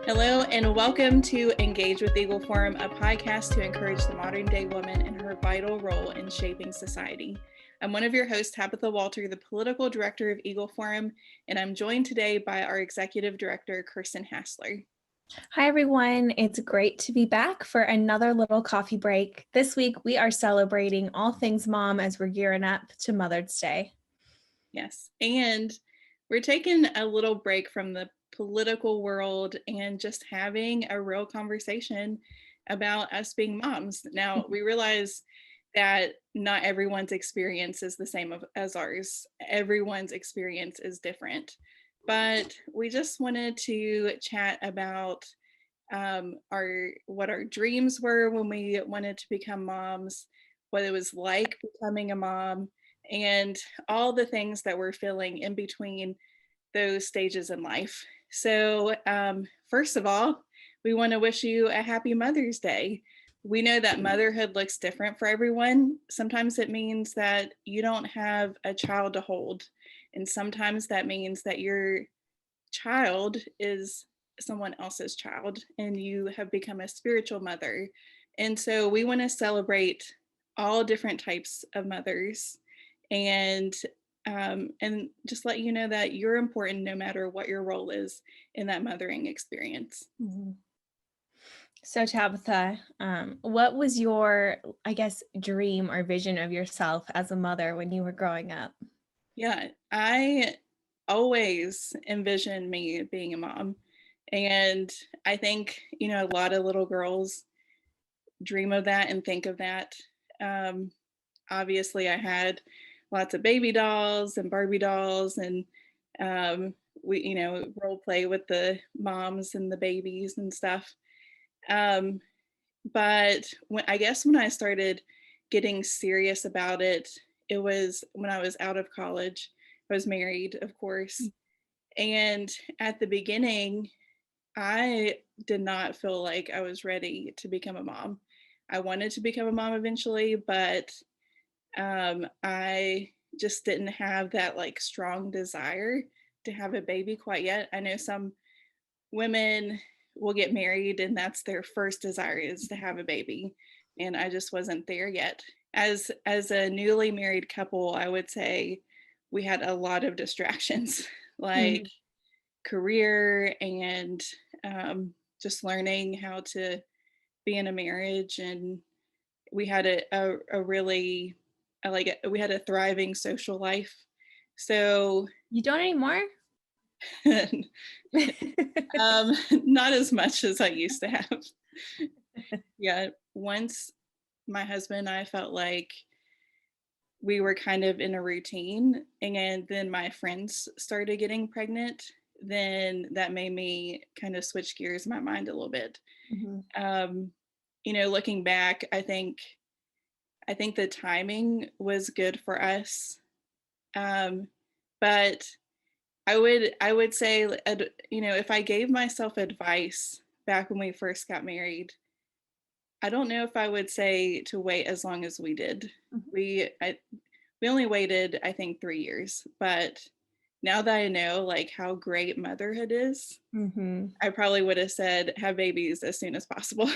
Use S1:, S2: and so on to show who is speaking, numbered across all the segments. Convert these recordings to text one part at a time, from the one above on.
S1: Hello, and welcome to Engage with Eagle Forum, a podcast to encourage the modern day woman in her vital role in shaping society. I'm one of your hosts, Tabitha Walter, the political director of Eagle Forum, and I'm joined today by our executive director, Kirsten Hasler.
S2: Hi, everyone. It's great to be back for another little coffee break. This week, we are celebrating all things mom as we're gearing up to Mother's Day.
S1: Yes, and we're taking a little break from the political world and just having a real conversation about us being moms. Now, we realize that not everyone's experience is the same as ours. Everyone's experience is different. But we just wanted to chat about what our dreams were when we wanted to become moms, what it was like becoming a mom, and all the things that we're feeling in between those stages in life. So first of all, we want to wish you a happy Mother's Day. We know that motherhood looks different for everyone. Sometimes it means that you don't have a child to hold. And sometimes that means that your child is someone else's child and you have become a spiritual mother. And so we want to celebrate all different types of mothers and just let you know that you're important no matter what your role is in that mothering experience.
S2: Mm-hmm. So Tabitha, what was your, dream or vision of yourself as a mother when you were growing up?
S1: Yeah, I always envisioned me being a mom. And I think, a lot of little girls dream of that and think of that. Obviously, I had lots of baby dolls and Barbie dolls, and we, role play with the moms and the babies and stuff. But when I started getting serious about it, it was when I was out of college. I was married, of course. And at the beginning, I did not feel like I was ready to become a mom. I wanted to become a mom eventually, but I just didn't have that like strong desire to have a baby quite yet. I know some women will get married and that's their first desire is to have a baby, and I just wasn't there yet. As a newly married couple, I would say we had a lot of distractions like career and just learning how to be in a marriage, and we had a really we had a thriving social life. So
S2: You don't anymore?
S1: Not as much as I used to have. Yeah, once my husband and I felt like we were kind of in a routine, and then my friends started getting pregnant, then that made me kind of switch gears in my mind a little bit. Looking back, I think the timing was good for us, but I would say, if I gave myself advice back when we first got married, I don't know if I would say to wait as long as we did. We only waited, I think, 3 years, but now that I know like how great motherhood is, I probably would have said have babies as soon as possible.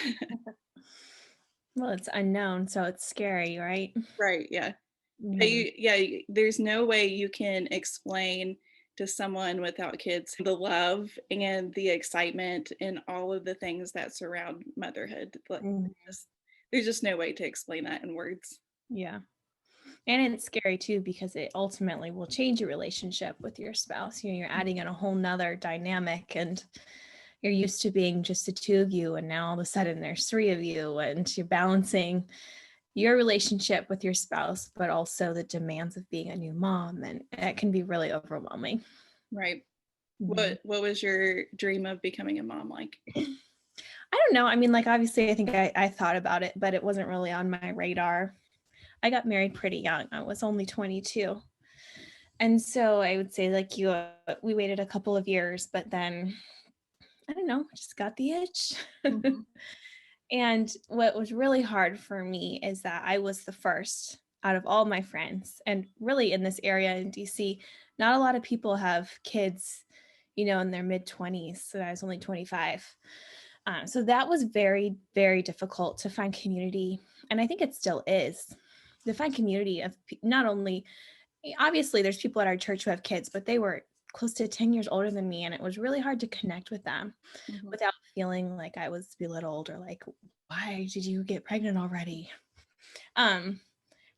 S2: Well, it's unknown, so it's scary, right?
S1: Right, yeah. There's no way you can explain to someone without kids the love and the excitement and all of the things that surround motherhood. There's just no way to explain that in words.
S2: Yeah. And it's scary too, because it ultimately will change your relationship with your spouse. You're adding in a whole nother dynamic, and you're used to being just the two of you. And now all of a sudden there's three of you, and you're balancing your relationship with your spouse, but also the demands of being a new mom. And it can be really overwhelming.
S1: Right. What was your dream of becoming a mom like?
S2: I don't know. I mean, like, obviously I think I thought about it, but it wasn't really on my radar. I got married pretty young. I was only 22. And so I would say like we waited a couple of years, but then I don't know, just got the itch. And what was really hard for me is that I was the first out of all my friends. And really in this area in DC, not a lot of people have kids, in their mid-20s. So I was only 25. So that was very, very difficult to find community. And I think it still is to find community of not only, obviously there's people at our church who have kids, but they were close to 10 years older than me. And it was really hard to connect with them
S1: Mhm.
S2: without feeling like I was belittled or like, why did you get pregnant already?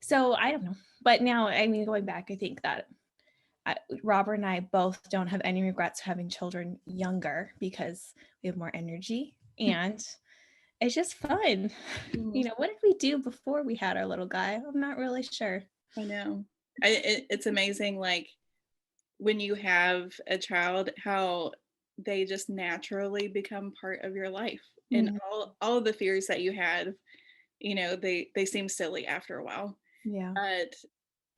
S2: So I don't know. But now, I mean, going back, I think that Robert and I both don't have any regrets having children younger because we have more energy and it's just fun.
S1: Mhm.
S2: What did we do before we had our little guy? I'm not really sure.
S1: I know. It's amazing, like when you have a child, how they just naturally become part of your life, and
S2: Mhm.
S1: all of the fears that you had, they seem silly after a while.
S2: Yeah.
S1: But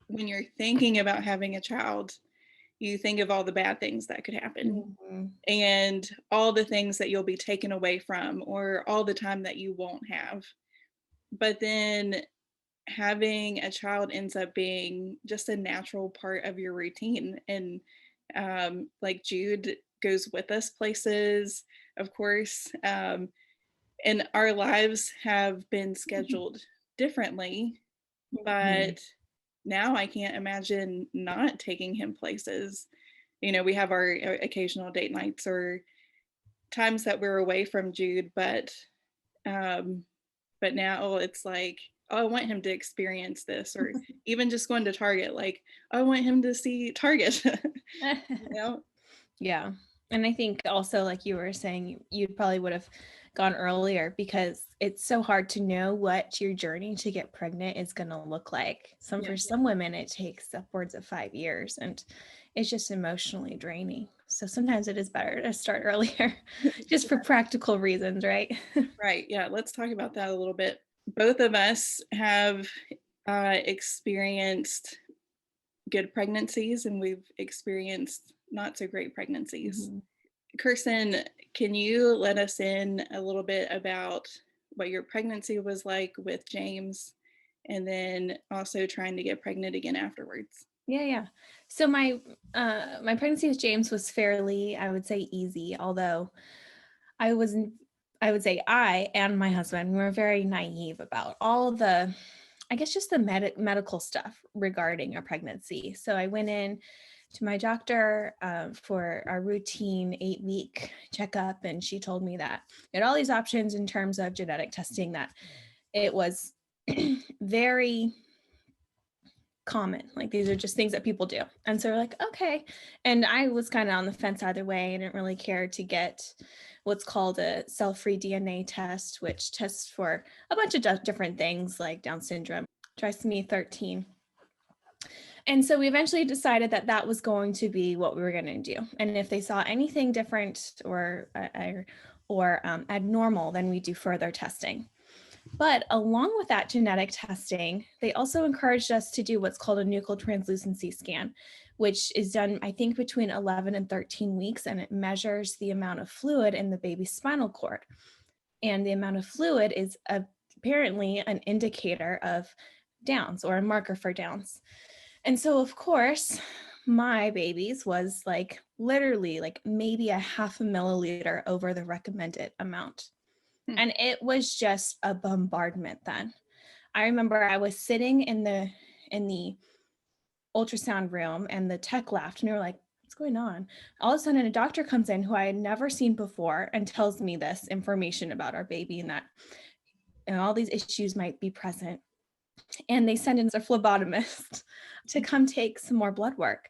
S1: when you're thinking about having a child, you think of all the bad things that could happen
S2: Mhm.
S1: and all the things that you'll be taken away from or all the time that you won't have. But then having a child ends up being just a natural part of your routine. And like Jude goes with us places, of course. And our lives have been scheduled differently,
S2: Mhm.
S1: but now I can't imagine not taking him places. We have our occasional date nights or times that we're away from Jude, um, but now it's like, oh, I want him to experience this, or even just going to Target, like, oh, I want him to see Target. you know?
S2: Yeah. And I think also, like you were saying, you probably would have gone earlier because it's so hard to know what your journey to get pregnant is going to look like. For
S1: Yeah.
S2: some women, it takes upwards of 5 years and it's just emotionally draining. So sometimes it is better to start earlier just for practical reasons, right?
S1: Right. Yeah. Let's talk about that a little bit. Both of us have experienced good pregnancies and we've experienced not so great pregnancies.
S2: Mhm.
S1: Kirsten, can you let us in a little bit about what your pregnancy was like with James and then also trying to get pregnant again afterwards?
S2: Yeah. So my pregnancy with James was fairly, I would say, easy, although I was I would say I and my husband were very naive about all the, I guess, just the medical stuff regarding a pregnancy. So I went in to my doctor for our routine 8-week checkup, and she told me that we had all these options in terms of genetic testing, that it was very common. Like these are just things that people do. And so we're like, okay. And I was kind of on the fence either way. I didn't really care to get what's called a cell-free DNA test, which tests for a bunch of different things like Down syndrome, trisomy 13. And so we eventually decided that that was going to be what we were going to do. And if they saw anything different or abnormal, then we do further testing. But along with that genetic testing, they also encouraged us to do what's called a nuchal translucency scan, which is done, I think, between 11 and 13 weeks, and it measures the amount of fluid in the baby's spinal cord. And the amount of fluid is apparently an indicator of Downs or a marker for Downs. And so, of course, my baby's was like literally like maybe a half a milliliter over the recommended amount.
S1: Hmm.
S2: And it was just a bombardment then. I remember I was sitting in the ultrasound room and the tech laughed and they were like, what's going on? All of a sudden a doctor comes in who I had never seen before and tells me this information about our baby and that all these issues might be present. And they send in a phlebotomist to come take some more blood work.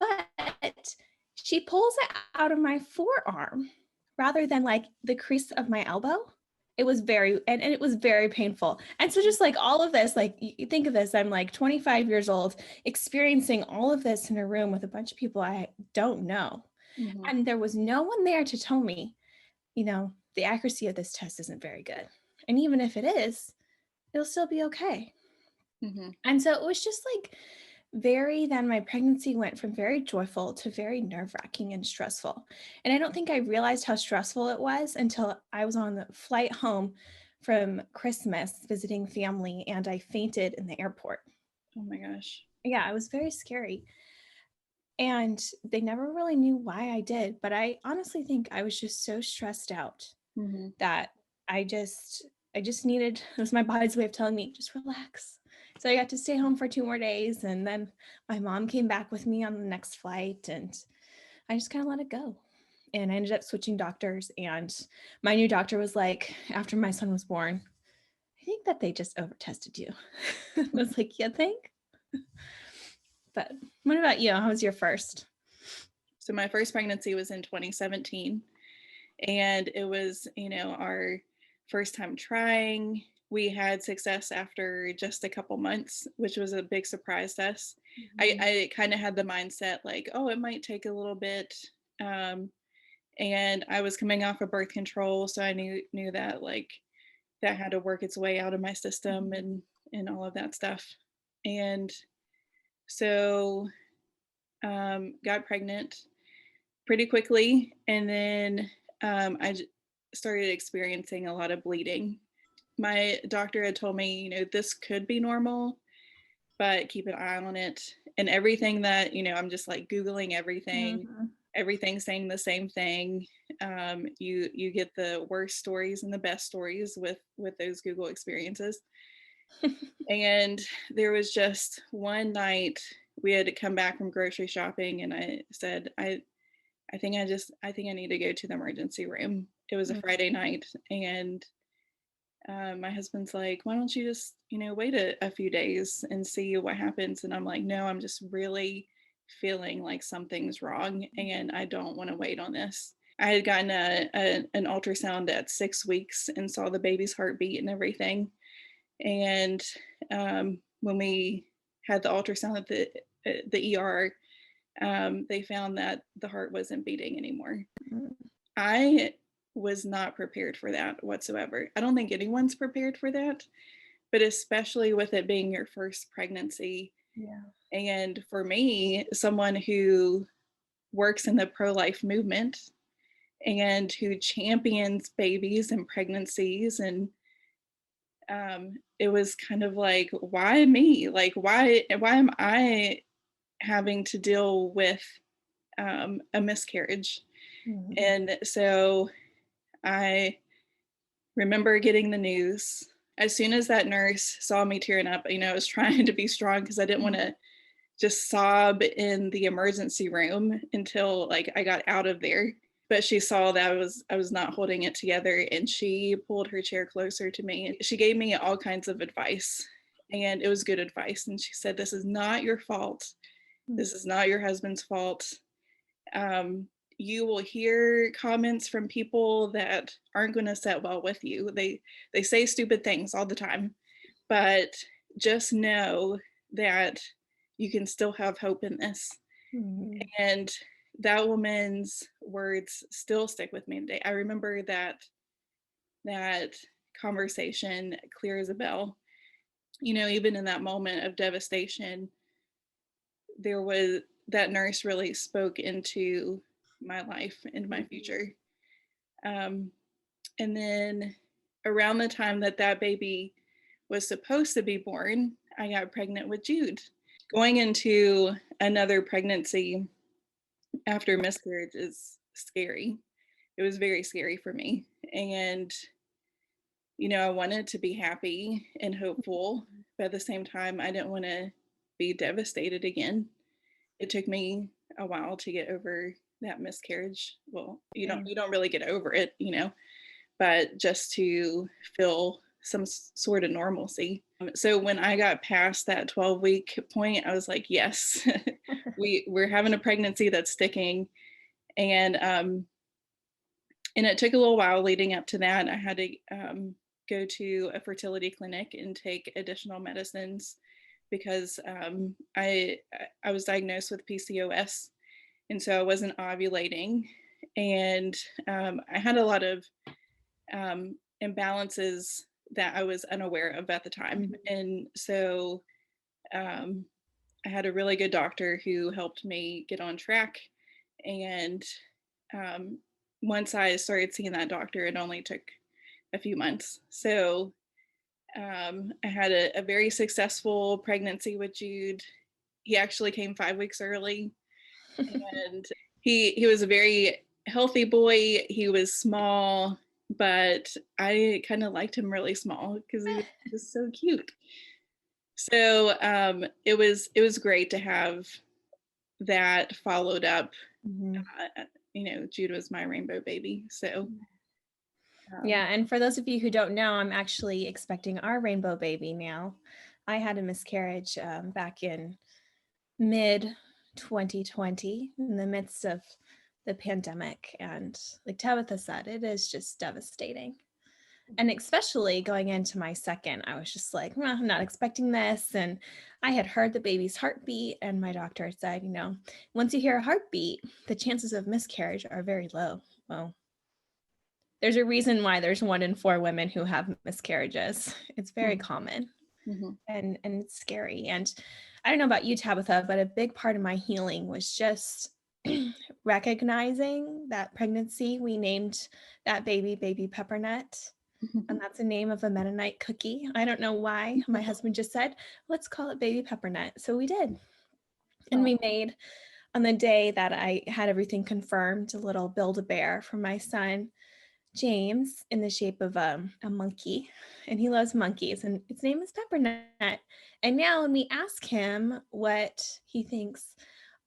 S2: But she pulls it out of my forearm rather than like the crease of my elbow. It was and it was very painful. And so just like all of this, like you think of this, I'm like 25 years old, experiencing all of this in a room with a bunch of people I don't know.
S1: Mhm.
S2: And there was no one there to tell me, the accuracy of this test isn't very good. And even if it is, it'll still be okay.
S1: Mhm.
S2: And so it was just like then my pregnancy went from very joyful to very nerve-wracking and stressful. And I don't think I realized how stressful it was until I was on the flight home from Christmas visiting family and I fainted in the airport.
S1: Oh my gosh.
S2: Yeah, it was very scary. And they never really knew why I did, but I honestly think I was just so stressed out
S1: Mhm.
S2: that I just I just needed it was my body's way of telling me, just relax. So I got to stay home for 2 more days, and then my mom came back with me on the next flight, and I just kind of let it go. And I ended up switching doctors, and my new doctor was like, after my son was born, I think that they just over tested you. I was like, you think? But what about you? How was your first?
S1: So my first pregnancy was in 2017, and it was, our first time trying. We had success after just a couple months, which was a big surprise to us. I kind of had the mindset like, oh, it might take a little bit. Um, and I was coming off of birth control, so I knew that like that had to work its way out of my system and all of that stuff. And so got pregnant pretty quickly, and then started experiencing a lot of bleeding. My doctor had told me, this could be normal, but keep an eye on it. And everything that, I'm just like Googling everything,
S2: Mhm.
S1: everything saying the same thing. You get the worst stories and the best stories with those Google experiences. And there was just one night we had to come back from grocery shopping, and I said, I think I need to go to the emergency room. It was a Friday night, and my husband's like, why don't you just, wait a few days and see what happens? And I'm like, no, I'm just really feeling like something's wrong, and I don't want to wait on this. I had gotten an ultrasound at 6 weeks and saw the baby's heartbeat and everything. And when we had the ultrasound at the ER, they found that the heart wasn't beating anymore. I was not prepared for that whatsoever. I don't think anyone's prepared for that, but especially with it being your first pregnancy.
S2: Yeah.
S1: And for me, someone who works in the pro life movement and who champions babies and pregnancies, and it was kind of like, why me? Like, why am I having to deal with a miscarriage?
S2: Mhm.
S1: And so I remember getting the news. As soon as that nurse saw me tearing up, I was trying to be strong because I didn't want to just sob in the emergency room until like I got out of there. But she saw that I was not holding it together, and she pulled her chair closer to me, and she gave me all kinds of advice, and it was good advice. And she said, this is not your fault. This is not your husband's fault. um, you will hear comments from people that aren't going to set well with you. They say stupid things all the time, but just know that you can still have hope in this.
S2: Mhm.
S1: And that woman's words still stick with me today. I remember that conversation clear as a bell. Even in that moment of devastation, there was that nurse really spoke into my life and my future. Um, and then around the time that that baby was supposed to be born, I got pregnant with Jude. Going into another pregnancy after miscarriage is scary. It was very scary for me. And, I wanted to be happy and hopeful, but at the same time, I didn't want to be devastated again. It took me a while to get over that miscarriage. Well,
S2: Same.
S1: you don't really get over it, but just to feel some sort of normalcy. So when I got past that 12-week point, I was like, yes, we're having a pregnancy that's sticking. And it took a little while leading up to that. I had to go to a fertility clinic and take additional medicines because I was diagnosed with PCOS, and so I wasn't ovulating, and I had a lot of imbalances that I was unaware of at the time. And so um, I had a really good doctor who helped me get on track. And um, once I started seeing that doctor, it only took a few months. So I had a very successful pregnancy with Jude. He actually came 5 weeks early. And he was a very healthy boy. He was small, but I kind of liked him really small because he was just so cute. So it was great to have that followed up.
S2: Mhm.
S1: Jude was my rainbow baby. So
S2: Yeah, and for those of you who don't know, I'm actually expecting our rainbow baby now. I had a miscarriage back in mid 2020 in the midst of the pandemic. And like Tabitha said, it is just devastating. And especially going into my second, I was just like, I'm not expecting this. And I had heard the baby's heartbeat, and my doctor said, once you hear a heartbeat, the chances of miscarriage are very low. Well, there's a reason why there's 1 in 4 women who have miscarriages. It's very common.
S1: mhm.
S2: And it's scary. And I don't know about you, Tabitha, but a big part of my healing was just recognizing that pregnancy. We named that baby Peppernut, and that's the name of a Mennonite cookie. I don't know why. My husband just said, let's call it baby Peppernut. So we did. And we made, on the day that I had everything confirmed, a little Build-A-Bear for my son James in the shape of a monkey, and he loves monkeys, and its name is Peppernut. And now when we ask him what he thinks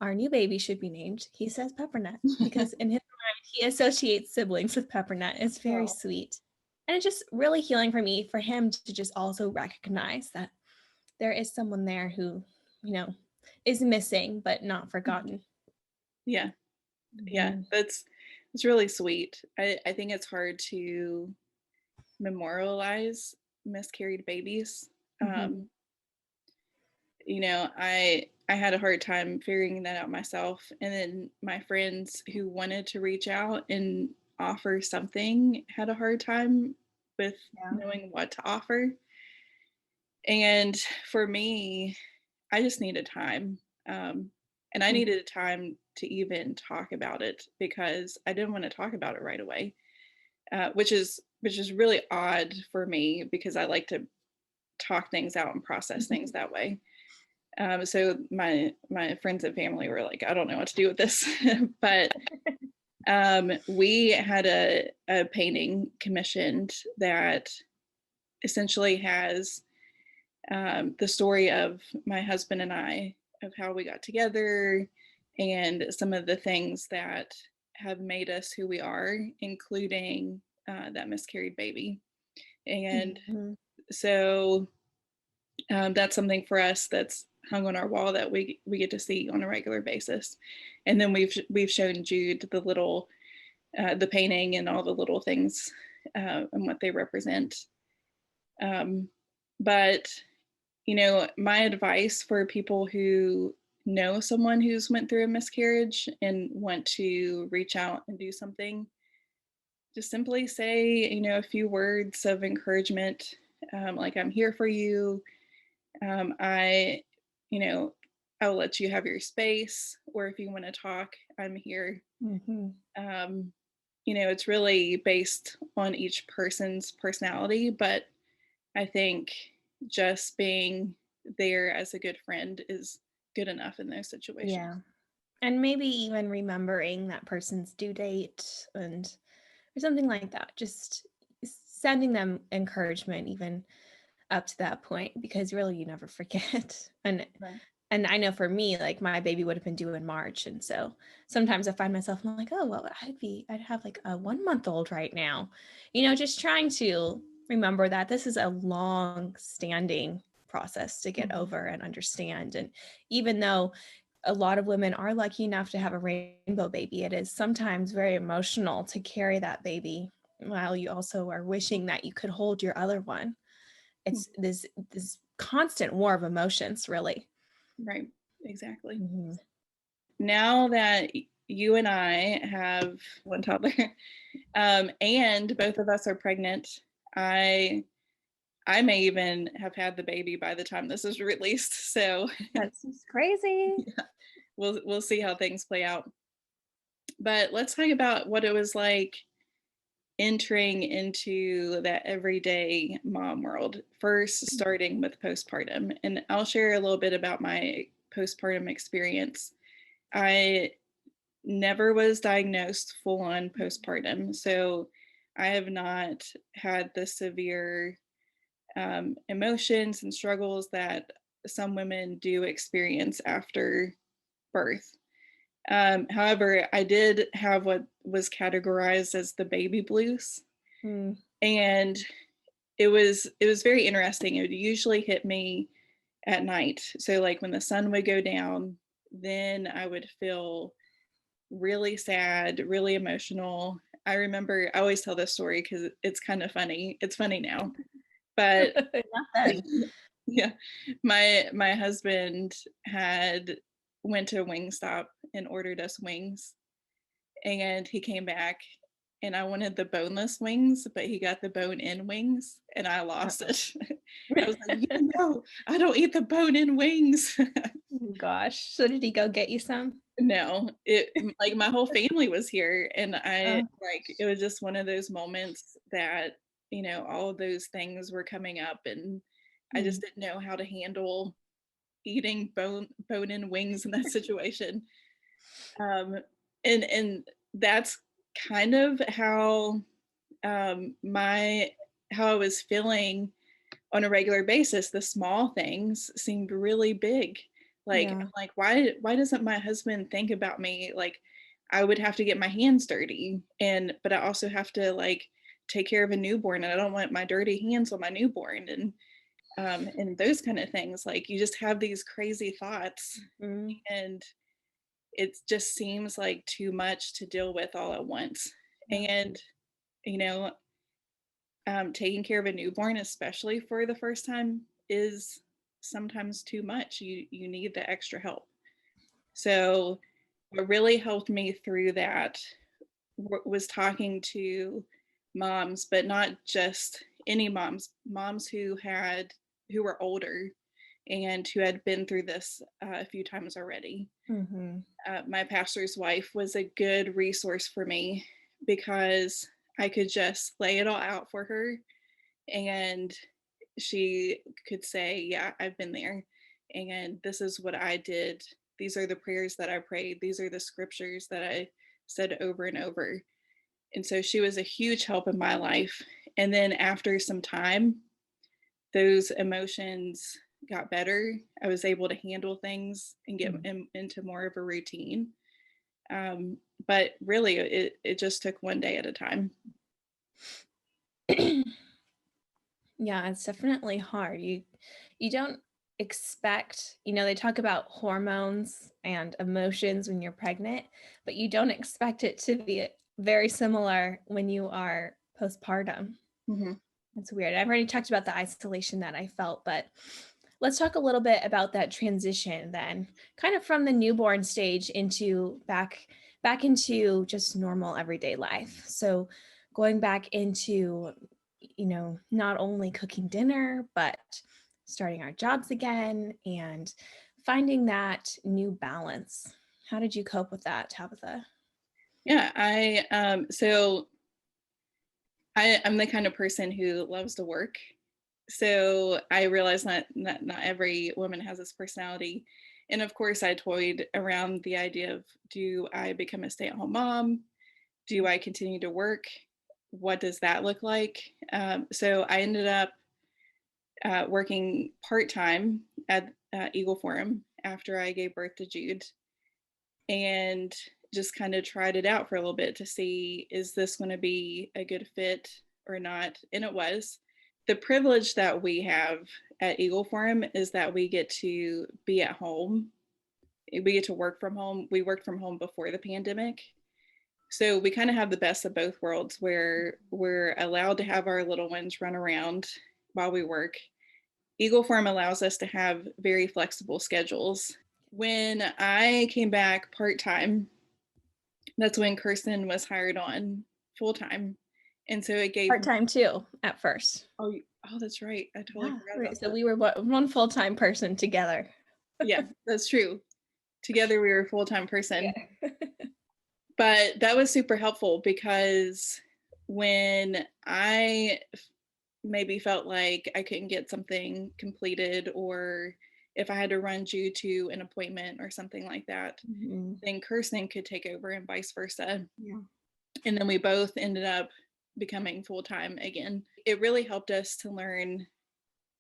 S2: our new baby should be named, he says Peppernut, because in his mind he associates siblings with Peppernut. It's very sweet. And it's just really healing for me, for him to just also recognize that there is someone there who, is missing but not forgotten.
S1: Yeah. Yeah,
S2: Mhm.
S1: it's really sweet. I think it's hard to memorialize miscarried babies.
S2: Mhm.
S1: I had a hard time figuring that out myself, and then my friends who wanted to reach out and offer something had a hard time with
S2: Yeah.
S1: knowing what to offer. And for me, I just needed time. And I
S2: Mhm.
S1: needed time to even talk about it because I didn't want to talk about it right away, which is really odd for me because I like to talk things out and process things that way. So my friends and family were like, I don't know what to do with this, but we had a painting commissioned that essentially has the story of my husband and I, of how we got together, and some of the things that have made us who we are, including that miscarried baby. And
S2: Mhm.
S1: so that's something for us that's hung on our wall that we get to see on a regular basis. And then we've shown Jude the painting and all the little things and what they represent. Um, but my advice for people who know someone who's went through a miscarriage and want to reach out and do something, just simply say, a few words of encouragement, like I'm here for you. I, you know, I'll let you have your space, or if you want to talk, I'm here.
S2: Mhm.
S1: Um, it's really based on each person's personality, but I think just being there as a good friend is good enough in those situations.
S2: Yeah. And maybe even remembering that person's due date and or something like that. Just sending them encouragement even up to that point, because really you never forget.
S1: Right.
S2: And I know for me, like my baby would have been due in March. And so sometimes I find myself, I'm like, oh well, I'd have like a 1 month old right now. Just trying to remember that this is a long standing process to get
S1: Mhm.
S2: over and understand. And even though a lot of women are lucky enough to have a rainbow baby, it is sometimes very emotional to carry that baby while you also are wishing that you could hold your other one. It's this constant war of emotions, really.
S1: Right. Exactly.
S2: Mhm.
S1: Now that you and I have one toddler, and both of us are pregnant, I I may even have had the baby by the time this is released. So
S2: That's just crazy.
S1: we'll see how things play out. But let's talk about what it was like entering into that everyday mom world, first starting with postpartum. And I'll share a little bit about my postpartum experience. I never was diagnosed full on postpartum. So I have not had the severe emotions and struggles that some women do experience after birth. However, I did have what was categorized as the baby blues,
S2: Mm.
S1: and it was very interesting. It would usually hit me at night. So like when the sun would go down, then I would feel really sad, really emotional. I remember I always tell this story because it's kind of funny. It's funny now, but
S2: Not then.
S1: yeah, my husband had went to Wingstop and ordered us wings, and he came back, and I wanted the boneless wings, but he got the bone-in wings, and I lost
S2: Uh-oh.
S1: it. I was like, "You know, I don't eat the bone-in wings."
S2: Gosh. So did he go get you some?
S1: No, like, my whole family was here, and
S2: Oh.
S1: it was just one of those moments that, all of those things were coming up, and I just
S2: Mm.
S1: didn't know how to handle eating bone-in wings in that situation. Um, and that's kind of my how I was feeling on a regular basis. The small things seemed really big. Like,
S2: Yeah.
S1: I'm like, why doesn't my husband think about me? Like, I would have to get my hands dirty, but I also have to like take care of a newborn, and I don't want my dirty hands on my newborn, and those kind of things. Like, you just have these crazy thoughts,
S2: Mm.
S1: and it just seems like too much to deal with all at once.
S2: Yeah.
S1: And you know taking care of a newborn, especially for the first time, is sometimes too much. You need the extra help. So what really helped me through that was talking to moms, but not just any moms who were older and who had been through this a few times already.
S2: Mhm.
S1: My pastor's wife was a good resource for me because I could just lay it all out for her, and she could say, "Yeah, I've been there, and this is what I did. These are the prayers that I prayed. These are the scriptures that I said over and over." And so she was a huge help in my life. And then after some time, those emotions got better. I was able to handle things and get
S2: Mm.
S1: into more of a routine. Um, but really, it just took one day at a time.
S2: Yeah, it's definitely hard. You don't expect, they talk about hormones and emotions when you're pregnant, but you don't expect it to be very similar when you are postpartum.
S1: Mhm.
S2: It's weird. I've already talked about the isolation that I felt, but let's talk a little bit about that transition then, kind of from the newborn stage into back into just normal everyday life. So going back into, not only cooking dinner, but starting our jobs again and finding that new balance. How did you cope with that, Tabitha?
S1: Yeah, I'm the kind of person who loves to work. So I realize not every woman has this personality. And of course, I toyed around the idea of, do I become a stay-at-home mom? Do I continue to work? What does that look like? So I ended up working part-time at Eagle Forum after I gave birth to Jude, and just kind of tried it out for a little bit to see, is this going to be a good fit or not? And it was. The privilege that we have at Eagle Forum is that we get to be at home. We get to work from home. We worked from home before the pandemic. So we kind of have the best of both worlds, where we're allowed to have our little ones run around while we work. Eagle Forum allows us to have very flexible schedules. When I came back part time, that's when Kirsten was hired on full time. And so it gave me,
S2: Part-time too, at first.
S1: oh, that's right. I totally
S2: Yeah,
S1: forgot
S2: right.
S1: about
S2: So
S1: that.
S2: we were one full-time person together.
S1: Yeah, that's true. Together we were a full time person.
S2: Yeah.
S1: But that was super helpful because when maybe felt like I couldn't get something completed, or if I had to run Jude to an appointment or something like that, then Kirsten could take over and vice versa.
S2: Yeah.
S1: And then we both ended up becoming full-time again. It really helped us to learn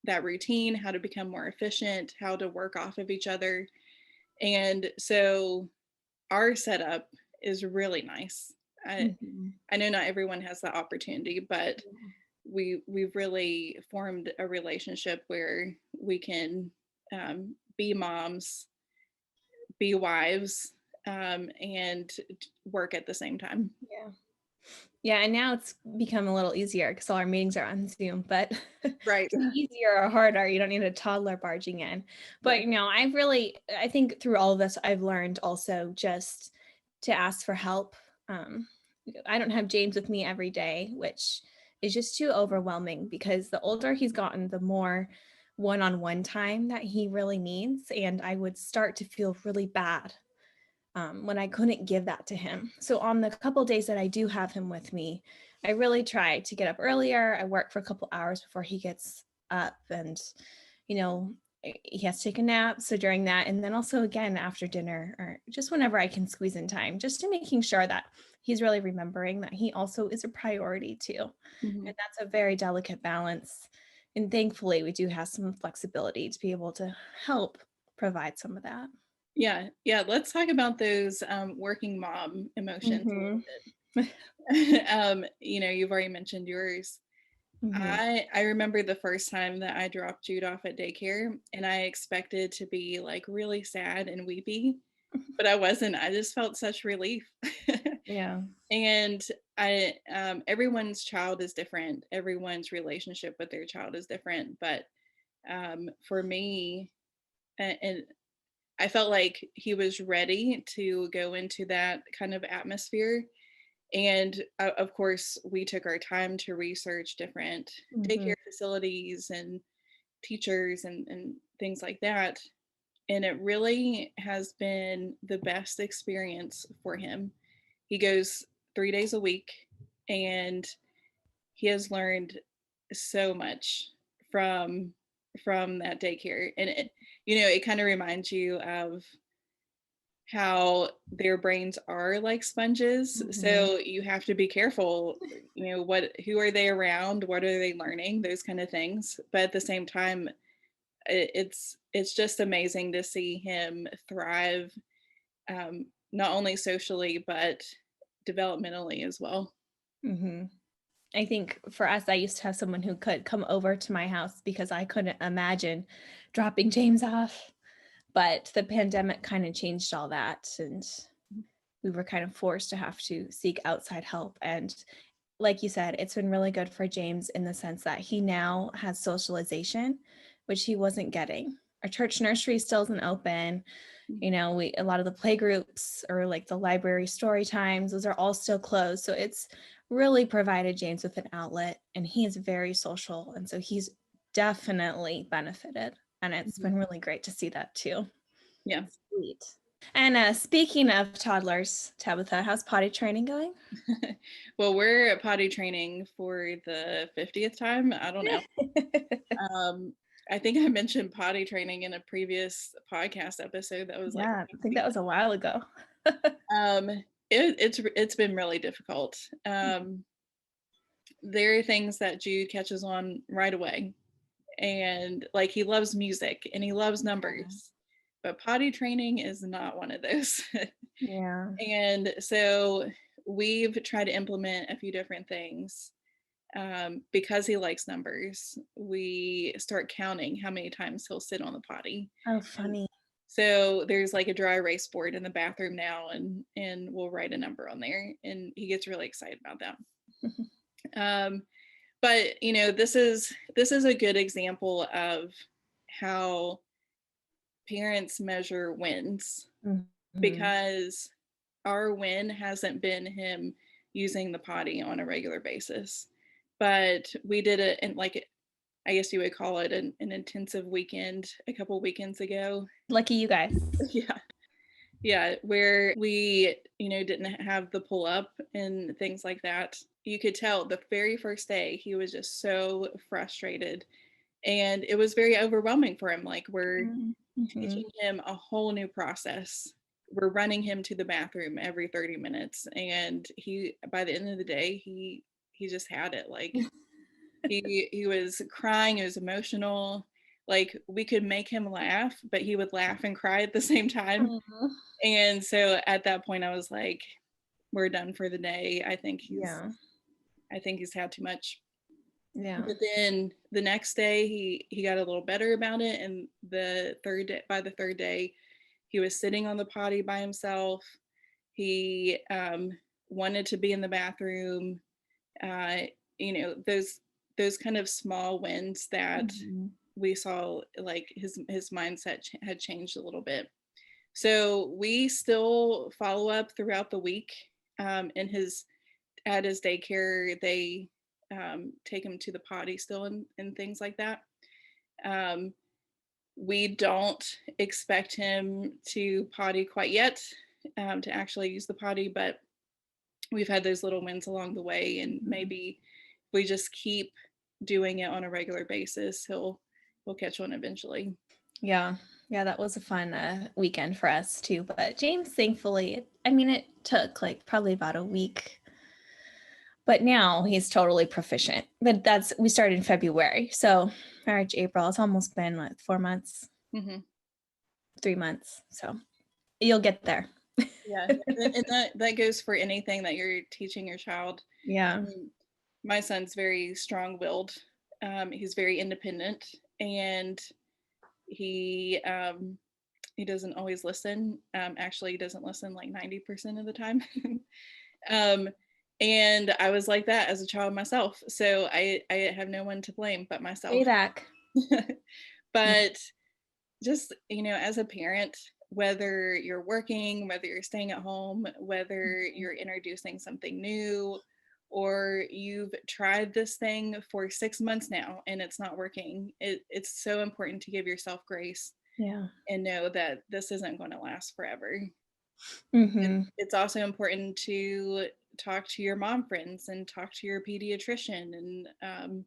S1: that routine, how to become more efficient, how to work off of each other. And so our setup is really nice. I know not everyone has that opportunity, but we've really formed a relationship where we can be moms, be wives, and work at the same time.
S2: Yeah. Yeah, and now it's become a little easier because all our meetings are on Zoom, but
S1: Right.
S2: easier or harder, you don't need a toddler barging in. But you know, I think through all of this, I've learned also just to ask for help. I don't have James with me every day, which is just too overwhelming because the older he's gotten, the more one-on-one time that he really needs. And I would start to feel really bad when I couldn't give that to him. So on the couple days that I do have him with me, I really try to get up earlier. I work for a couple hours before he gets up, and you know, he has to take a nap. So during that, and then also again after dinner, or just whenever I can squeeze in time, just to making sure that he's really remembering that he also is a priority too. And that's a very delicate balance. And thankfully, we do have some flexibility to be able to help provide some of that.
S1: Yeah. Let's talk about those working mom emotions a little bit. You've already mentioned yours. I remember the first time that I dropped Jude off at daycare, and I expected to be like really sad and weepy, but I wasn't. I just felt such relief.
S2: Yeah.
S1: And everyone's child is different. Everyone's relationship with their child is different. But for me, and I felt like he was ready to go into that kind of atmosphere. And of course, we took our time to research different daycare facilities and teachers and things like that. And it really has been the best experience for him. He goes 3 days a week, and he has learned so much from that daycare. And it kind of reminds you of how their brains are like sponges. So you have to be careful, who are they around, what are they learning, those kind of things. But at the same time, it's just amazing to see him thrive, not only socially but developmentally as well.
S2: I think for us, I used to have someone who could come over to my house because I couldn't imagine dropping James off. But the pandemic kind of changed all that, and we were kind of forced to have to seek outside help. And like you said, it's been really good for James in the sense that he now has socialization, which he wasn't getting. Our church nursery still isn't open. A lot of the play groups or like the library story times, those are all still closed. So it's really provided James with an outlet, and he is very social. And so he's definitely benefited. And it's been really great to see that too.
S1: Yeah.
S2: Sweet. And speaking of toddlers, Tabitha, how's potty training going?
S1: Well, we're at potty training for the 50th time. I don't know. I think I mentioned potty training in a previous podcast episode. That was
S2: I think that was a while ago.
S1: It's been really difficult. There are things that Jude catches on right away, and like he loves music and he loves numbers, but potty training is not one of those.
S2: Yeah.
S1: And so we've tried to implement a few different things. Because he likes numbers, we start counting how many times he'll sit on the potty.
S2: Oh, funny.
S1: So there's like a dry erase board in the bathroom now, and we'll write a number on there, and he gets really excited about that. But this is a good example of how parents measure wins, because our win hasn't been him using the potty on a regular basis, but we did it in, like, I guess you would call it an intensive weekend a couple weekends ago.
S2: Lucky you guys.
S1: Yeah, where we didn't have the pull up and things like that. You could tell the very first day he was just so frustrated, and it was very overwhelming for him. Like, we're
S2: Mhm.
S1: teaching him a whole new process. We're running him to the bathroom every 30 minutes, and he, by the end of the day, he just had it. Like he was crying, he was emotional. Like we could make him laugh, but he would laugh and cry at the same time.
S2: Aw.
S1: And so at that point I was like, we're done for the day.
S2: Yeah.
S1: I think he's had too much.
S2: Yeah.
S1: But then the next day he got a little better about it, and by the third day he was sitting on the potty by himself. He wanted to be in the bathroom. uh, those kind of small wins that
S2: Mhm.
S1: we saw, like his mindset had changed a little bit. So we still follow up throughout the week. In his At his daycare, they take him to the potty still, and things like that. Um, we don't expect him to potty quite yet, to actually use the potty, but we've had those little wins along the way, and
S2: Mhm.
S1: maybe if we just keep doing it on a regular basis, he'll catch on eventually.
S2: Yeah. Yeah, that was a fun weekend for us too. But James, thankfully, I mean, it took like probably about a week, but now he's totally proficient. But we started in February. So March, April, it's almost been what, 4 months,
S1: Hmm.
S2: 3 months. So you'll get there.
S1: Yeah, and that goes for anything that you're teaching your child.
S2: Yeah.
S1: Mm, my son's very strong-willed. He's very independent, and he he doesn't always listen. Actually, he doesn't listen like 90% of the time. um, and I was like that as a child myself, so I have no one to blame but myself.
S2: Payback.
S1: But just, as a parent, whether you're working, whether you're staying at home, whether
S2: Mhm.
S1: you're introducing something new, or you've tried this thing for 6 months now and it's not working, it's so important to give yourself grace
S2: Yeah.
S1: and know that this isn't going to last forever.
S2: Hmm.
S1: It's also important to talk to your mom friends and talk to your pediatrician, and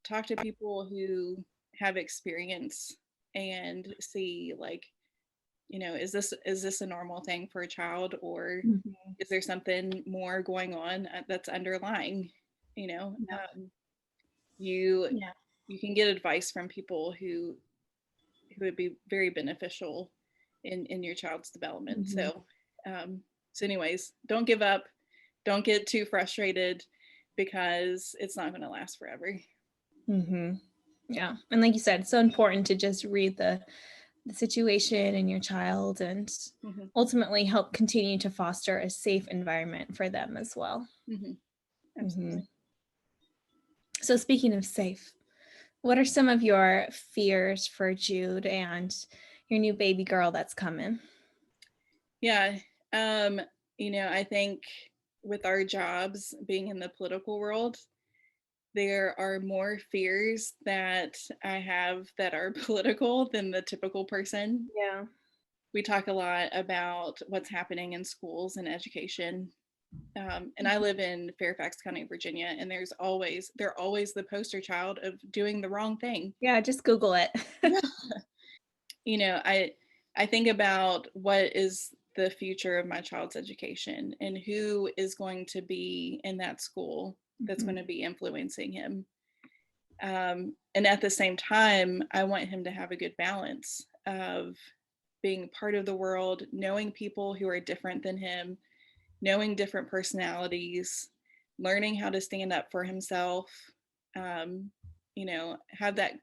S1: talk to people who have experience, and see, like, is this a normal thing for a child, or
S2: Hmm.
S1: is there something more going on that's underlying. you know
S2: Yeah.
S1: um, you
S2: Yeah.
S1: you can get advice from people who would be very beneficial in your child's development.
S2: Hmm.
S1: So anyways, don't give up, don't get too frustrated, because it's not going to last forever.
S2: Hmm. Yeah. And like you said, it's so important to just read the situation and your child and
S1: Hmm.
S2: ultimately help continue to foster a safe environment for them as well.
S1: Hmm.
S2: Hmm.
S1: Absolutely.
S2: So, speaking of safe, what are some of your fears for Jude and your new baby girl that's coming?
S1: Yeah. um I think with our jobs being in the political world, there are more fears that I have that are political than the typical person.
S2: Yeah.
S1: We talk a lot about what's happening in schools and education. And I live in Fairfax County, Virginia, and they're always the poster child of doing the wrong thing.
S2: Yeah, just Google it.
S1: Yeah. You know, I think about what is the future of my child's education and who is going to be in that school that's going
S2: Mhm.
S1: to be influencing him. And at the same time, I want him to have a good balance of being part of the world, knowing people who are different than him, knowing different personalities, learning how to stand up for himself, have that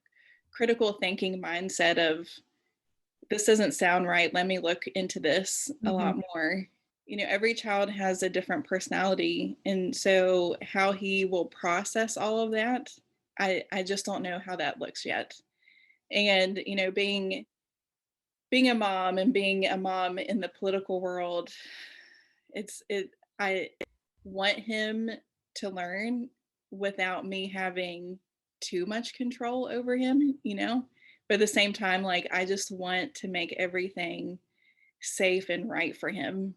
S1: critical thinking mindset of, this doesn't sound right, let me look into this a lot
S2: Mhm.
S1: more. Every child has a different personality, and so how he will process all of that, I just don't know how that looks yet. And being a mom, and being a mom in the political world, I want him to learn without me having too much control over him. But at the same time, like, I just want to make everything safe and right for him.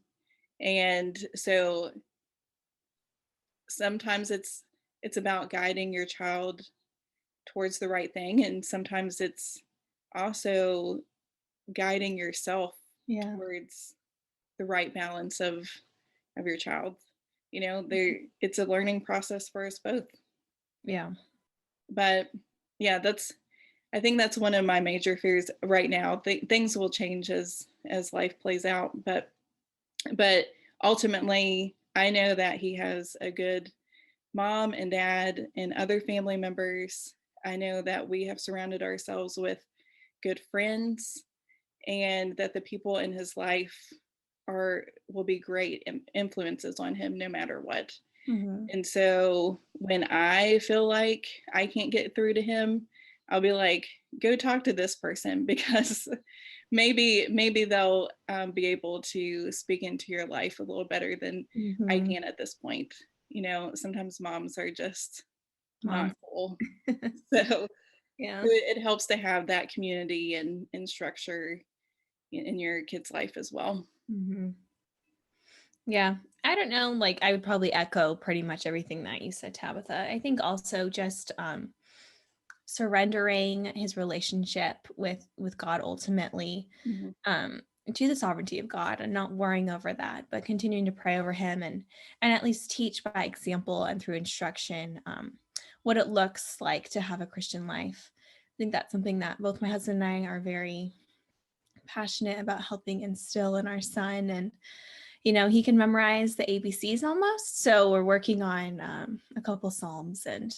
S1: And so sometimes it's about guiding your child towards the right thing, and sometimes it's also guiding yourself
S2: Yeah.
S1: towards the right balance of your child. You know, there it's a learning process for us both.
S2: Yeah.
S1: But yeah, that's I think that's one of my major fears right now. Things will change as life plays out, but ultimately, I know that he has a good mom and dad and other family members. I know that we have surrounded ourselves with good friends and that the people in his life are will be great influences on him no matter what.
S2: Hmm.
S1: And so when I feel like I can't get through to him, I'll be like, go talk to this person because maybe they'll be able to speak into your life a little better than I
S2: Hmm.
S1: can at this point. You know, sometimes moms are just not
S2: Mom.
S1: cool. So
S2: Yeah.
S1: it helps to have that community and structure in your kid's life as well.
S2: Hmm. Yeah. I don't know. Like, I would probably echo pretty much everything that you said, Tabitha. I think also just surrendering his relationship with God ultimately,
S1: Mhm.
S2: um, to the sovereignty of God and not worrying over that, but continuing to pray over him and at least teach by example and through instruction, what it looks like to have a Christian life. I think that's something that both my husband and I are very passionate about helping instill in our son. And he can memorize the ABCs almost. So we're working on a couple Psalms and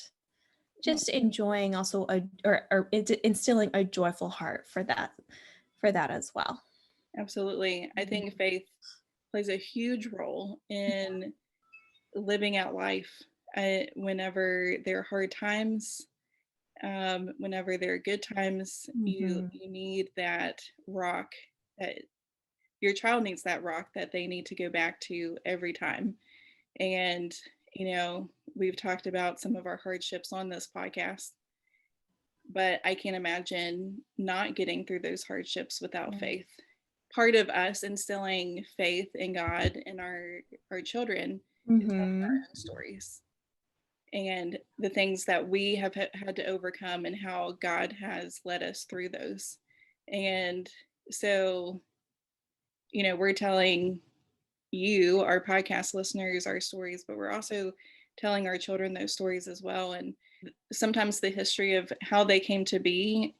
S2: just enjoying also or instilling a joyful heart for that as well.
S1: Absolutely. I think faith plays a huge role in living out life. Whenever there are hard times, whenever there are good times, you
S2: Mm-hmm.
S1: you need that rock that your child needs that rock that they need to go back to every time. And we've talked about some of our hardships on this podcast, but I can't imagine not getting through those hardships without
S2: Yeah.
S1: faith. Part of us instilling faith in God in our children is telling
S2: Mm-hmm.
S1: our own stories and the things that we have had to overcome and how God has led us through those. And so, we're telling you, our podcast listeners, our stories, but we're also telling our children those stories as well. And sometimes the history of how they came to be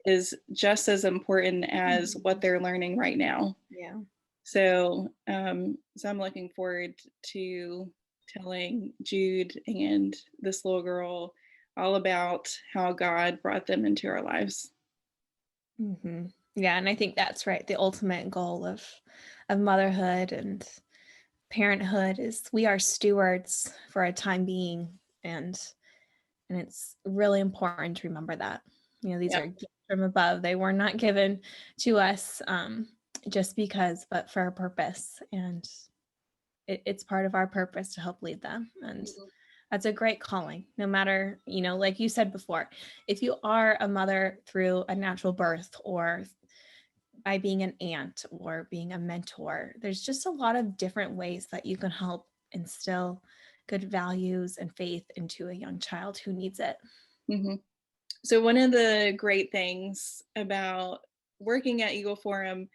S1: is just as important as what
S2: Mhm.
S1: they're learning right now.
S2: Yeah.
S1: So I'm looking forward to telling Jude and this little girl all about how God brought them into our lives.
S2: Hmm. Yeah, and I think that's right. The ultimate goal of motherhood and parenthood is we are stewards for a time being, and it's really important to remember that. These
S1: Yep.
S2: are gifts from above. They were not given to us just because, but for a purpose, and it's part of our purpose to help lead them. And that's a great calling, no matter, like you said before, if you are a mother through a natural birth or by being an aunt or being a mentor, there's just a lot of different ways that you can help instill good values and faith into a young child who needs it.
S1: Mm-hmm. So one of the great things about working at Eagle Forum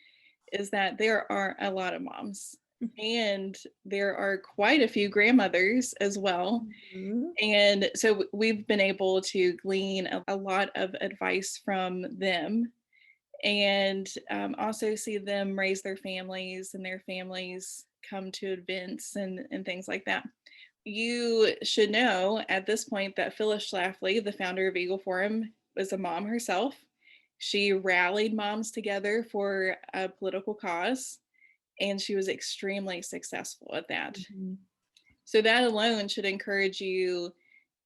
S1: is that there are a lot of moms and there are quite a few grandmothers as well.
S2: Mhm.
S1: And so we've been able to glean a lot of advice from them and also see them raise their families and their families come to events and things like that. You should know at this point that Phyllis Schlafly, the founder of Eagle Forum, was a mom herself. She rallied moms together for a political cause, and she was extremely successful at that.
S2: Mhm.
S1: So, that alone should encourage you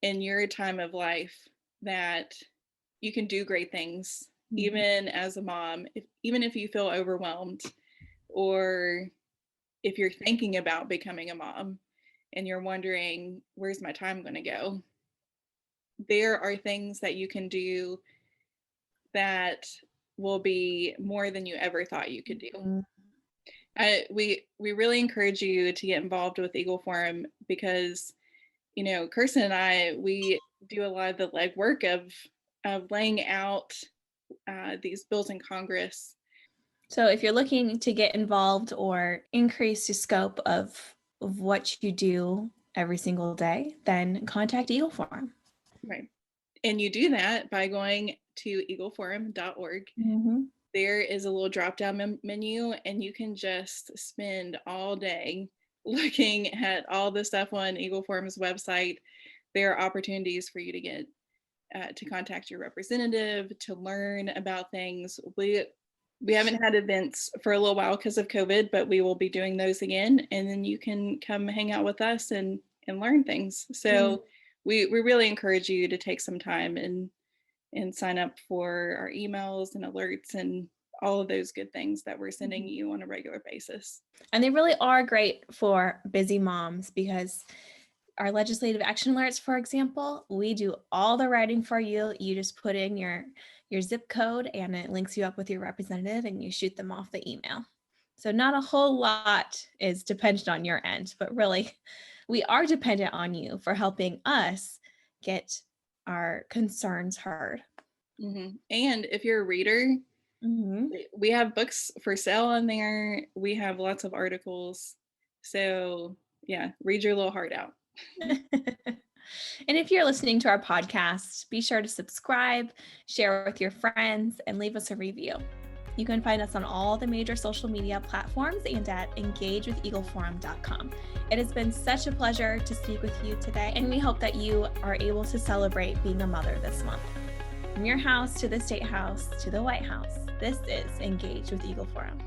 S1: in your time of life that you can do great things,
S2: Mhm.
S1: even as a mom, even if you feel overwhelmed or if you're thinking about becoming a mom and you're wondering, where's my time going to go? There are things that you can do that will be more than you ever thought you could do.
S2: Mhm.
S1: We really encourage you to get involved with Eagle Forum because, Kirsten and I, we do a lot of the legwork of laying out these bills in Congress
S2: So if you're looking to get involved or increase the scope of what you do every single day, then contact Eagle Forum.
S1: Right. And you do that by going to eagleforum.org.
S2: Mm-hmm.
S1: There is a little drop down menu, and you can just spend all day looking at all the stuff on Eagle Forum's website. There are opportunities for you to get to contact your representative, to learn about things. We haven't had events for a little while because of COVID, but we will be doing those again. And then you can come hang out with us and learn things. So we really encourage you to take some time and sign up for our emails and alerts and all of those good things that we're sending you on a regular basis.
S2: And they really are great for busy moms, because our legislative action alerts, for example, we do all the writing for you. You just put in your zip code and it links you up with your representative and you shoot them off the email. So not a whole lot is dependent on your end, but really we are dependent on you for helping us get our concerns heard.
S1: Mm-hmm. And if you're a reader, we have books for sale on there. We have lots of articles. So yeah, read your little heart out.
S2: And if you're listening to our podcast, be sure to subscribe, share with your friends, and leave us a review. You can find us on all the major social media platforms and at engagewitheagleforum.com. It has been such a pleasure to speak with you today, and we hope that you are able to celebrate being a mother this month. From your house to the State House to the White House, this is Engage with Eagle Forum.